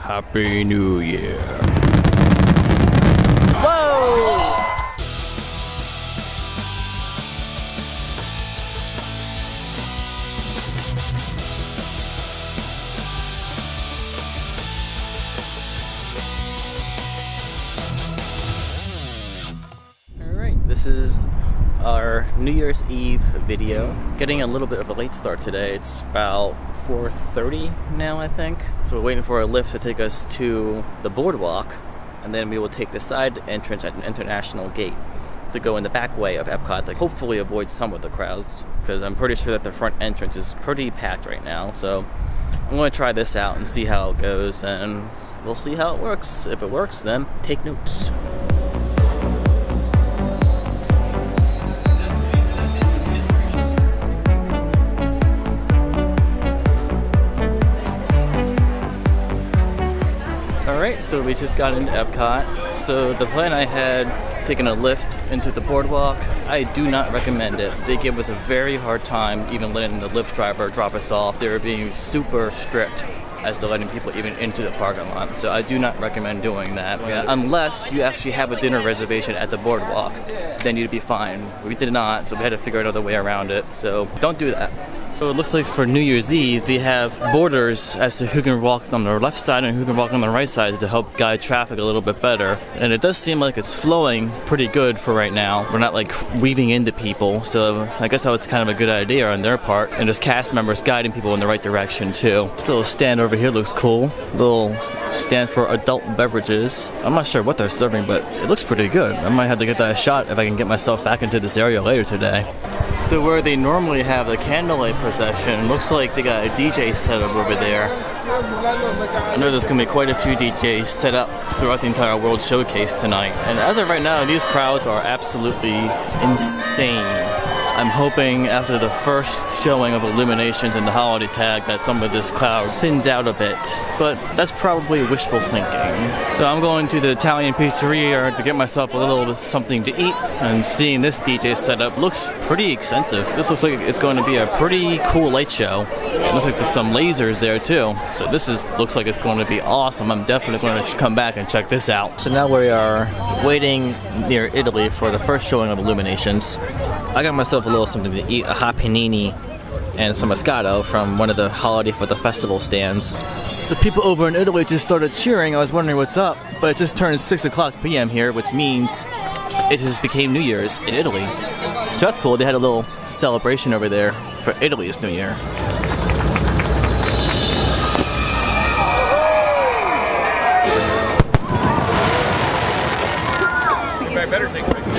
Happy New Year. Whoa! Alright, this is our New Year's Eve video. Getting a little bit of a late start today. It's about 4:30 now, I think. So we're waiting for a lift to take us to the boardwalk, and then we will take the side entrance at an international gate to go in the back way of Epcot to hopefully avoid some of the crowds, because I'm pretty sure that the front entrance is pretty packed right now. So I'm going to try this out and see how it goes, and we'll see how it works. If it works, then take notes. Alright, so we just got into Epcot. So the plan I had, taking a lift into the boardwalk, I do not recommend it. They give us a very hard time even letting the Lyft driver drop us off. They were being super strict as to letting people even into the parking lot. So I do not recommend doing that. Unless you actually have a dinner reservation at the boardwalk, then you'd be fine. We did not, so we had to figure out another way around it. So don't do that. So it looks like for New Year's Eve, they have borders as to who can walk on the left side and who can walk on the right side to help guide traffic a little bit better. And it does seem like it's flowing pretty good for right now. We're not like weaving into people, so I guess that was kind of a good idea on their part. And there's cast members guiding people in the right direction too. This little stand over here looks cool. Little stand for adult beverages. I'm not sure what they're serving, but it looks pretty good. I might have to get that shot if I can get myself back into this area later today. So where they normally have the candlelight procession, looks like they got a DJ set up over there. I know there's going to be quite a few DJs set up throughout the entire World Showcase tonight. And as of right now, these crowds are absolutely insane. I'm hoping after the first showing of Illuminations and the holiday tag that some of this crowd thins out a bit, but that's probably wishful thinking. So I'm going to the Italian pizzeria to get myself a little something to eat, and seeing this DJ setup looks pretty extensive. This looks like it's going to be a pretty cool light show. It looks like there's some lasers there too, so this looks like it's going to be awesome. I'm definitely going to come back and check this out. So now we are waiting near Italy for the first showing of Illuminations. I got myself a little something to eat, a hot panini and some Moscato from one of the holiday for the festival stands. So people over in Italy just started cheering. I was wondering what's up, but it just turned 6 o'clock p.m. here, which means it just became New Year's in Italy. So that's cool. They had a little celebration over there for Italy's New Year. I better take a picture.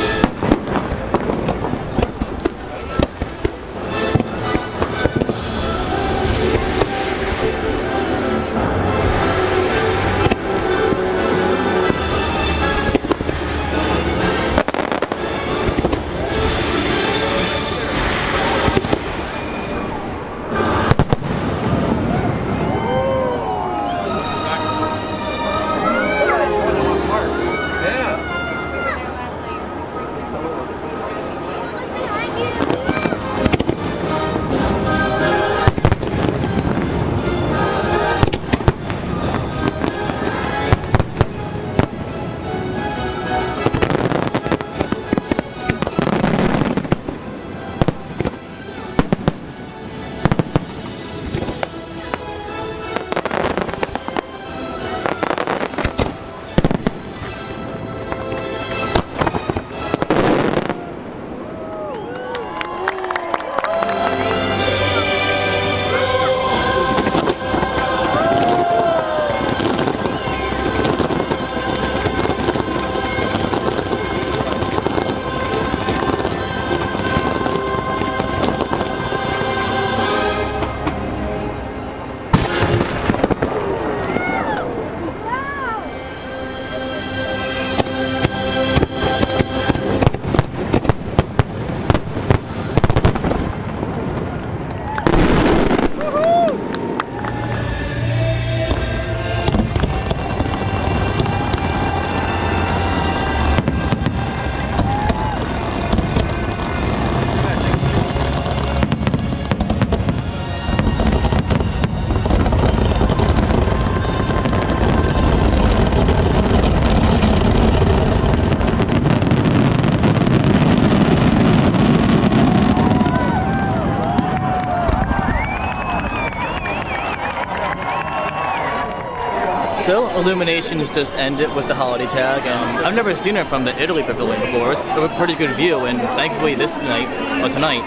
So Illuminations just ended with the holiday tag, and I've never seen it from the Italy pavilion before. It was a pretty good view, and thankfully this night, or tonight,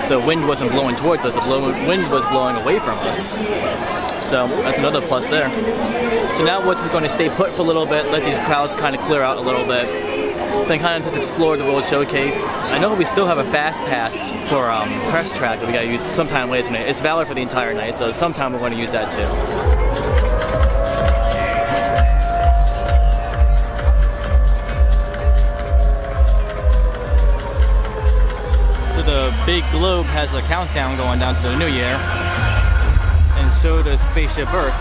the wind wasn't blowing towards us, the wind was blowing away from us. So that's another plus there. So now we're just going to stay put for a little bit, let these crowds kind of clear out a little bit, then kind of just explore the World Showcase. I know we still have a fast pass for press track that we got to use sometime later tonight. It's valid for the entire night, so sometime we're going to use that too. The big globe has a countdown going down to the new year, and so does Spaceship Earth.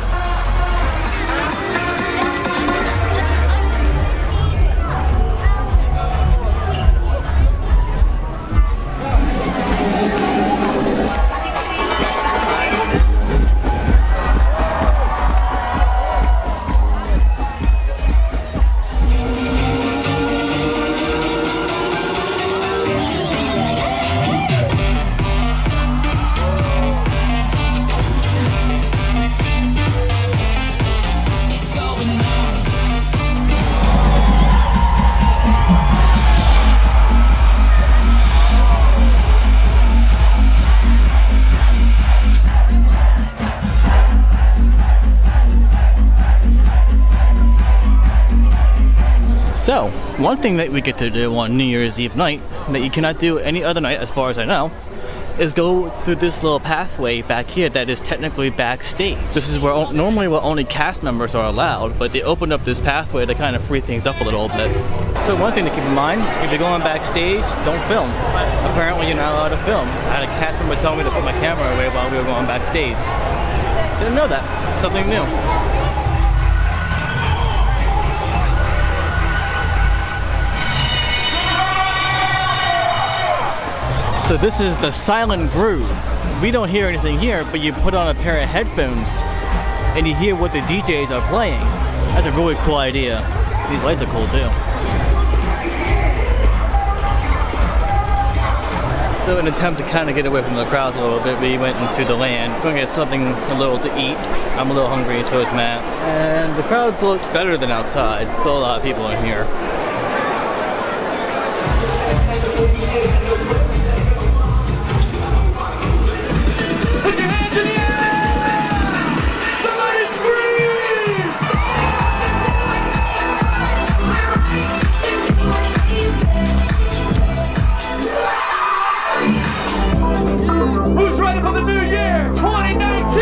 So, one thing that we get to do on New Year's Eve night that you cannot do any other night as far as I know is go through this little pathway back here that is technically backstage. This is where normally only cast members are allowed, but they opened up this pathway to kind of free things up a little bit. So one thing to keep in mind, if you're going backstage, don't film. Apparently you're not allowed to film. I had a cast member tell me to put my camera away while we were going backstage. Didn't know that. Something new. So this is the silent groove. We don't hear anything here, but you put on a pair of headphones and you hear what the DJs are playing. That's a really cool idea. These lights are cool too. So in an attempt to kind of get away from the crowds a little bit, we went into the land. We're gonna get something a little to eat. I'm a little hungry, so is Matt. And the crowds look better than outside. Still a lot of people in here. Who's ready for the new year, 2019?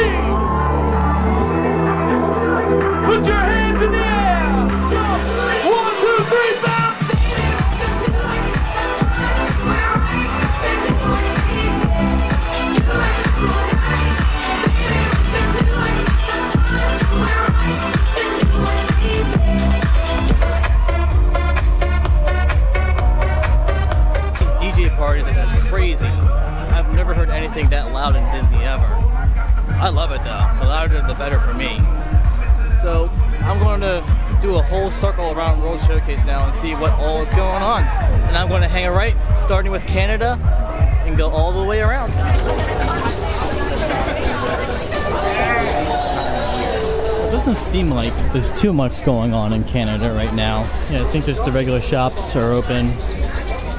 Put your hands in the air. Jump. 1, 2, 3, bounce. These DJ parties is just crazy. I've never heard anything that loud in Disney ever. I love it though. The louder the better for me. So I'm going to do a whole circle around World Showcase now and see what all is going on. And I'm going to hang a right, starting with Canada, and go all the way around. It doesn't seem like there's too much going on in Canada right now. Yeah, I think just the regular shops are open.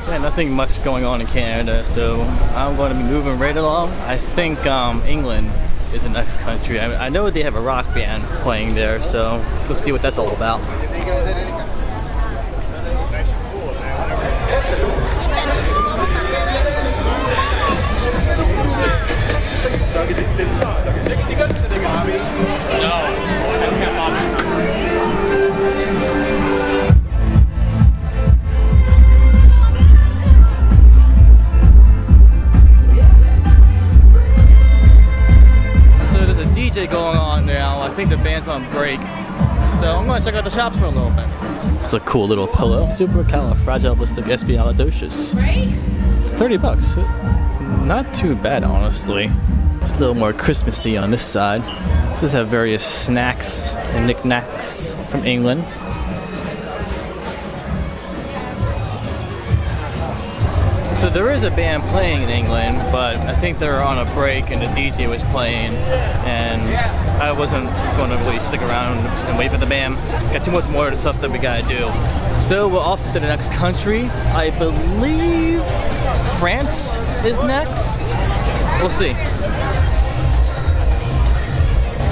Yeah, nothing much going on in Canada, so I'm going to be moving right along. I think England is the next country. I know they have a rock band playing there, so let's go see what that's all about. Going on now. I think the band's on break, so I'm gonna check out the shops for a little bit. It's a cool little pillow. Supercalifragilisticexpialidocious. Right? It's $30. Not too bad, honestly. It's a little more Christmassy on this side. This does have various snacks and knickknacks from So So there is a band playing in England, but I think they're on a break and the DJ was playing, and I wasn't going to really stick around and wait for the band. Got too much more of the stuff that we gotta do. So we're off to the next country. I believe France is next. We'll see.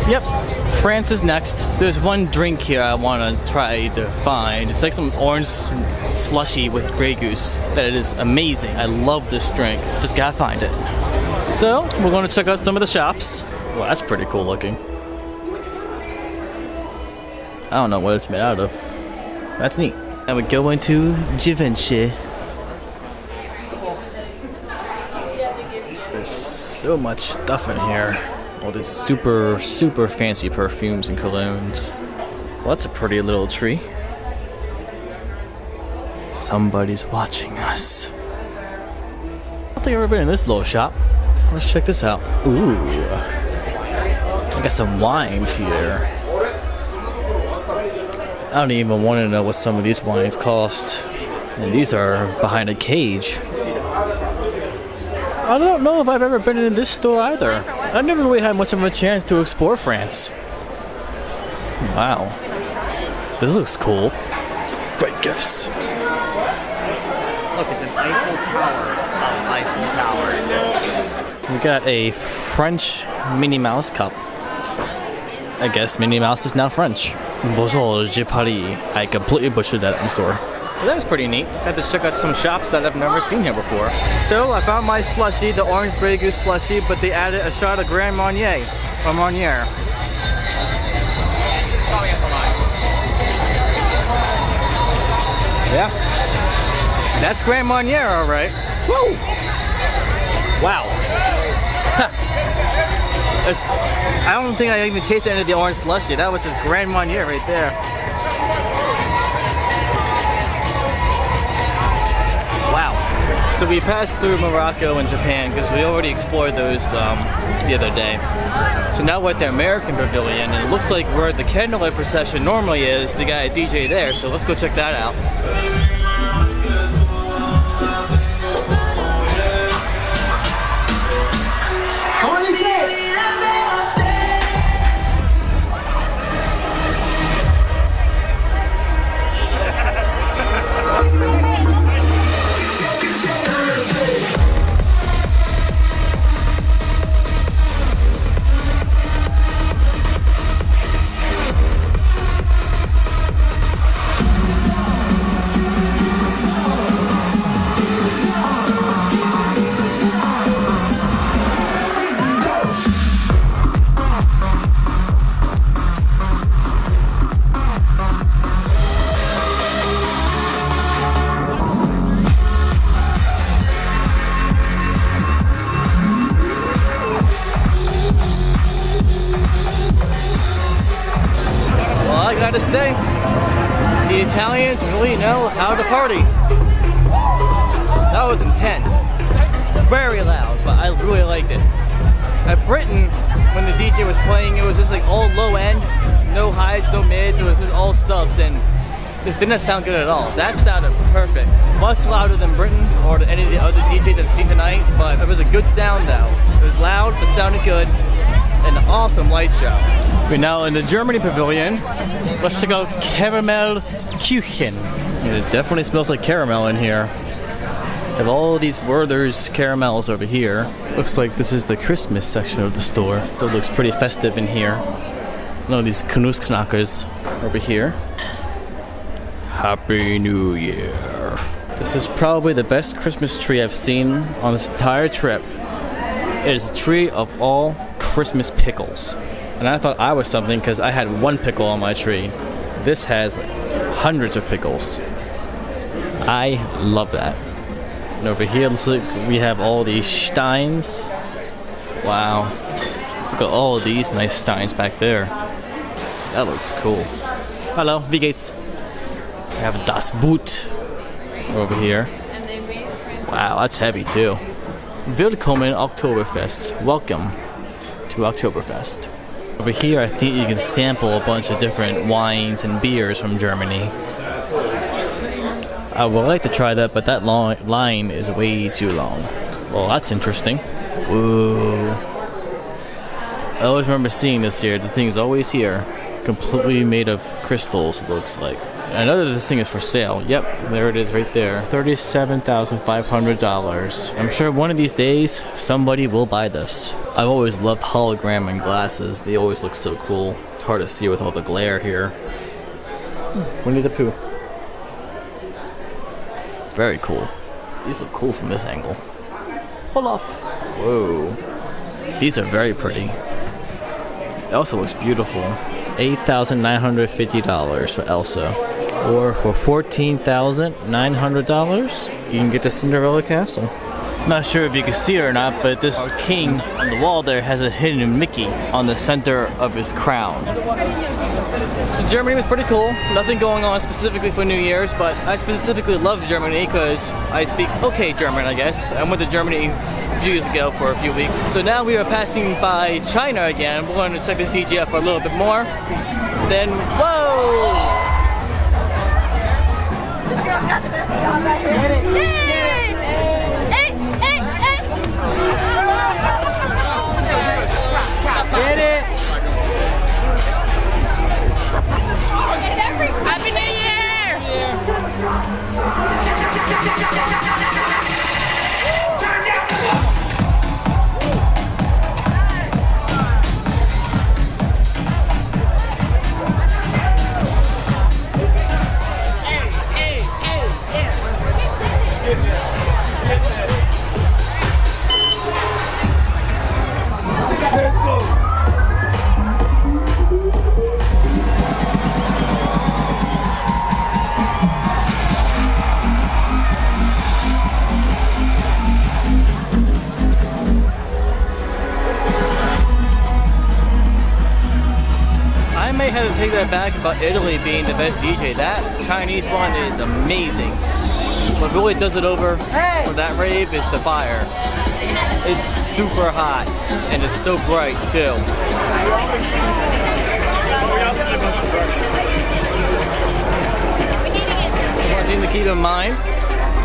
Yep, France is next. There's one drink here I want to try to find. It's like some orange slushy with Grey Goose. That is amazing. I love this drink. Just gotta find it. So, we're going to check out some of the shops. Well, that's pretty cool looking. I don't know what it's made out of. That's neat. And we go into Givenchy. There's so much stuff in here. All these super fancy perfumes and colognes. Well, that's a pretty little tree. Somebody's watching us. I don't think I've ever been in this little shop. Let's check this out. Ooh. I got some wines here. I don't even want to know what some of these wines cost. And these are behind a cage. I don't know if I've ever been in this store either. I never really had much of a chance to explore France. Wow. This looks cool. Great gifts. Look, it's an Eiffel Tower of Eiffel Towers. We got a French Minnie Mouse cup. I guess Minnie Mouse is now French. Bonjour, je Paris. I completely butchered that, I'm sorry. Well, that was pretty neat. Got to check out some shops that I've never seen here before. So I found my slushie, the orange Grey Goose slushie, but they added a shot of Grand Marnier, or Marnier. Yeah, that's Grand Marnier, all right. Woo! Wow. I don't think I even tasted any of the orange slushie. That was just Grand Marnier right there. Wow. So we passed through Morocco and Japan because we already explored those the other day. So now we're at the American Pavilion, and it looks like where the candlelight procession normally is, they got a DJ there, so let's go check that out. To say, the Italians really know how to party. That was intense. Very loud, but I really liked it. At Britain, when the DJ was playing, it was just like all low end, no highs, no mids, it was just all subs, and just didn't sound good at all. That sounded perfect. Much louder than Britain or any of the other DJs I've seen tonight, but it was a good sound though. It was loud, it sounded good. An awesome light show. We're now in the Germany Pavilion. Let's check out Caramel Kuchen. It definitely smells like caramel in here. Have all these Werther's caramels over here. Looks like this is the Christmas section of the store. Still looks pretty festive in here. All these Knussknackers over here. Happy New Year. This is probably the best Christmas tree I've seen on this entire trip. It is a tree of all Christmas pickles. And I thought I was something because I had one pickle on my tree. This has hundreds of pickles. I love that. And over here, looks like we have all these steins. Wow. Look at all of these nice steins back there. That looks cool. Hello, wie geht's? We have Das Boot over here. Wow, that's heavy too. Willkommen Oktoberfest. Welcome to Oktoberfest. Over here, I think you can sample a bunch of different wines and beers from Germany. I would like to try that, but that long line is way too long. Well, that's interesting. Ooh. I always remember seeing this here. The thing is always here. Completely made of crystals, it looks like. I know that this thing is for sale. Yep, there it is right there. $37,500. I'm sure one of these days, somebody will buy this. I've always loved hologram and glasses. They always look so cool. It's hard to see with all the glare here. Winnie the Pooh. Very cool. These look cool from this angle. Pull off. Whoa. These are very pretty. It also looks beautiful. $8,950 for Elsa. Or for $14,900, you can get the Cinderella castle. Not sure if you can see it or not, but this king on the wall there has a hidden Mickey on the center of his crown. So Germany was pretty cool. Nothing going on specifically for New Year's, but I specifically love Germany because I speak okay German, I guess. I went to Germany a few years ago for a few weeks. So now we are passing by China again. We're going to check this DGF for a little bit more. Then, whoa! Get it! Happy New I had to take that back about Italy being the best DJ. That Chinese one is amazing. What really does it over for that rave is the fire. It's super hot and it's so bright too. So one thing to keep in mind,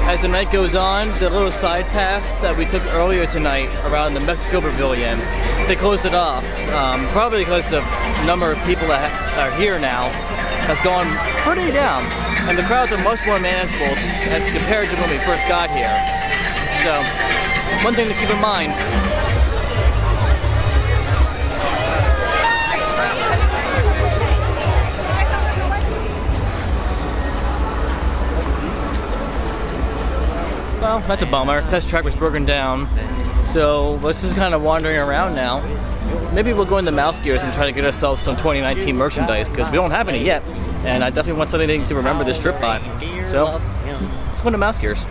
as the night goes on, the little side path that we took earlier tonight around the Mexico Pavilion, they closed it off. Probably because the number of people that are here now has gone pretty down. And the crowds are much more manageable as compared to when we first got here. So, one thing to keep in mind. Well, that's a bummer. Test track was broken down. So let's just kind of wandering around now. Maybe we'll go into Mouse Gears and try to get ourselves some 2019 merchandise because we don't have any yet. And I definitely want something to remember this trip by. So let's go to Mouse Gears.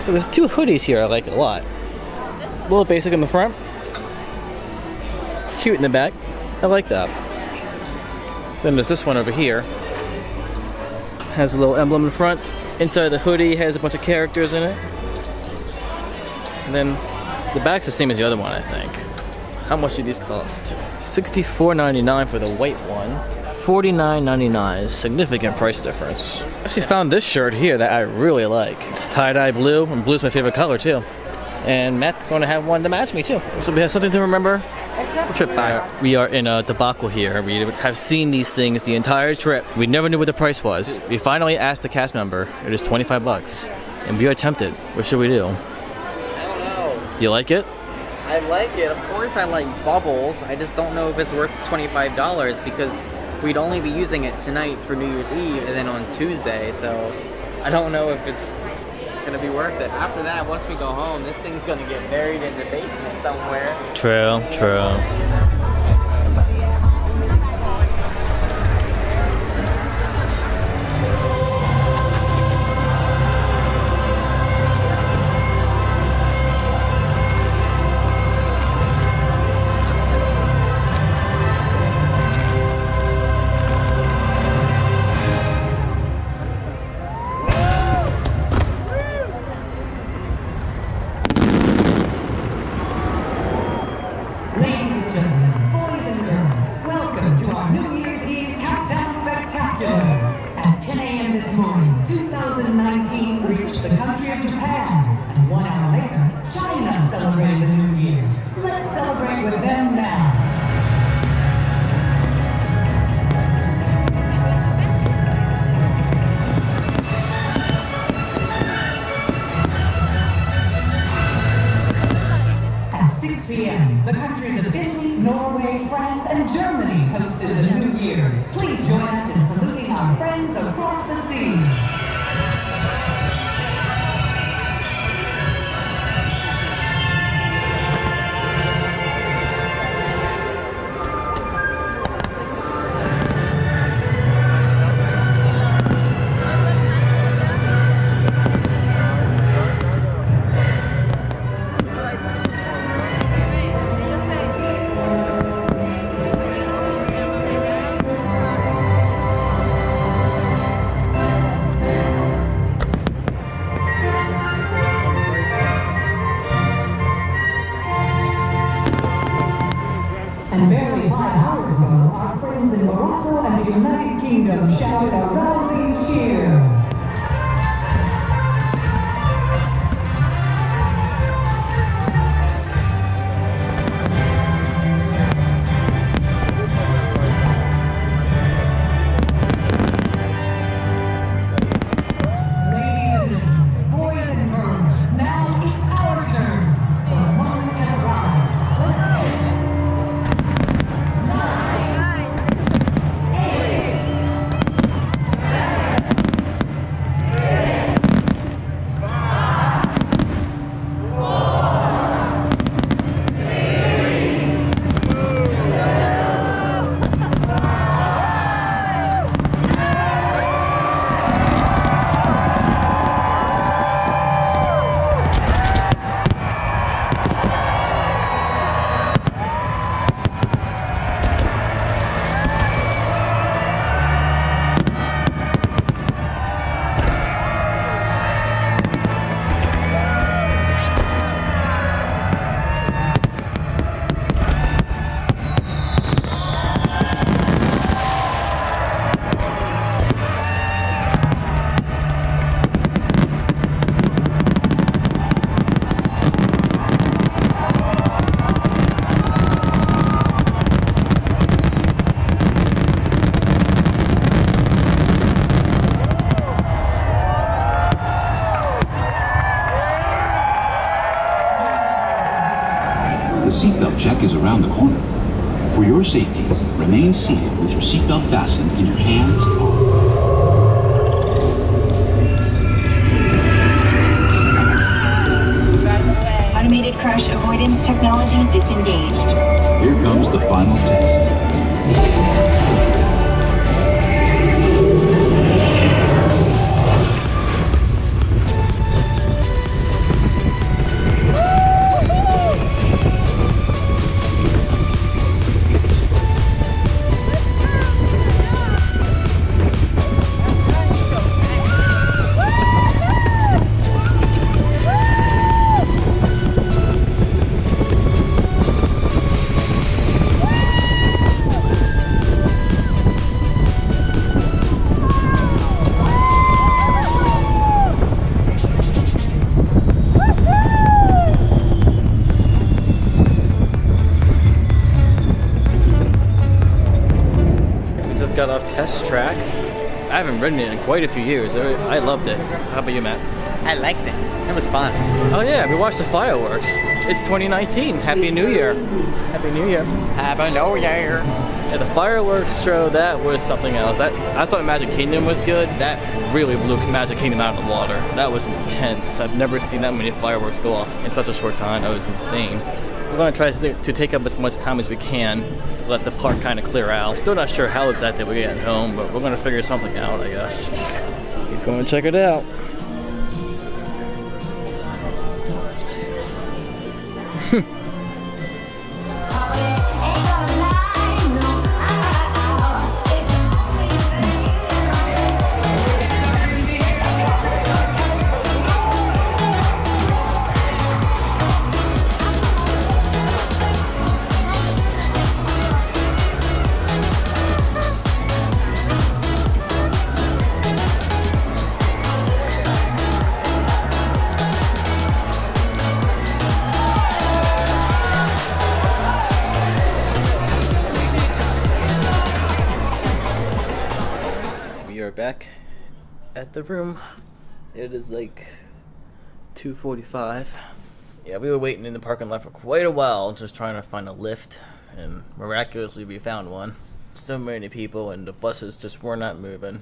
So there's two hoodies here I like a lot. A little basic in the front. Cute in the back. I like that. Then there's this one over here. Has a little emblem in front. Inside the hoodie has a bunch of characters in it. And then the back's the same as the other one, I think. How much do these cost? $64.99 for the white one. $49.99. Significant price difference. I actually found this shirt here that I really like. It's tie-dye blue, and blue's my favorite color too. And Matt's going to have one to match me too. So we have something to remember the trip by. We are in a debacle here. We have seen these things the entire trip. We never knew what the price was. We finally asked the cast member. It is $25. And we are tempted. What should we do? I don't know. Do you like it? I like it. Of course I like bubbles. I just don't know if it's worth $25 because we'd only be using it tonight for New Year's Eve and then on Tuesday. So I don't know if it's going to be worth it. After that, once we go home, this thing's going to get buried in the basement somewhere. True, true. Ladies and gentlemen, Kingdom shouted a rousing cheer. The seatbelt check is around the corner. For your safety, remain seated with your seatbelt fastened in your hands. Automated crash avoidance technology disengaged. Here comes the final test. Got off test track. I haven't ridden it in quite a few years. I loved it. How about you, Matt? I liked it. It was fun. Oh yeah, we watched the fireworks. It's 2019. Happy New Year. Happy New Year. Happy New Year. Yeah, the fireworks show, that was something else. That I thought Magic Kingdom was good. That really blew Magic Kingdom out of the water. That was intense. I've never seen that many fireworks go off in such a short time. That was insane. We're going to try to take up as much time as we can, let the park kind of clear out. Still not sure how exactly we get home, but we're going to figure something out, I guess. He's going to check it out. Back at the room. It is like 2:45. Yeah, we were waiting in the parking lot for quite a while, just trying to find a lift, and miraculously we found one. So many people, and the buses just were not moving.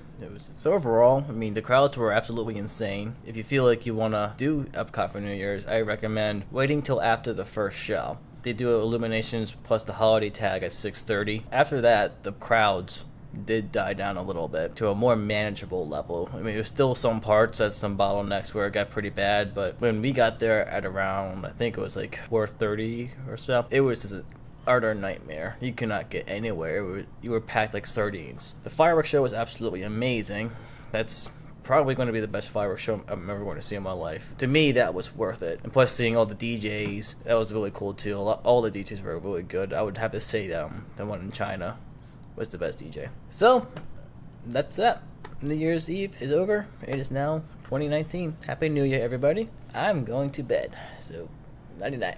So overall, I mean, the crowds were absolutely insane. If you feel like you want to do Epcot for New Year's, I recommend waiting till after the first show. They do illuminations plus the holiday tag at 6:30. After that, the crowds did die down a little bit to a more manageable level. I mean, there's still some parts at some bottlenecks where it got pretty bad, but when we got there at around, I think it was like 4:30 or so, it was just an utter nightmare. You could not get anywhere. You were packed like sardines. The fireworks show was absolutely amazing. That's probably going to be the best fireworks show I'm ever going to see in my life. To me, that was worth it. And plus, seeing all the DJs, that was really cool too. All the DJs were really good. I would have to say the one in China was the best DJ. So, that's it. New Year's Eve is over. It is now 2019. Happy New Year, everybody. I'm going to bed. So, nighty-night.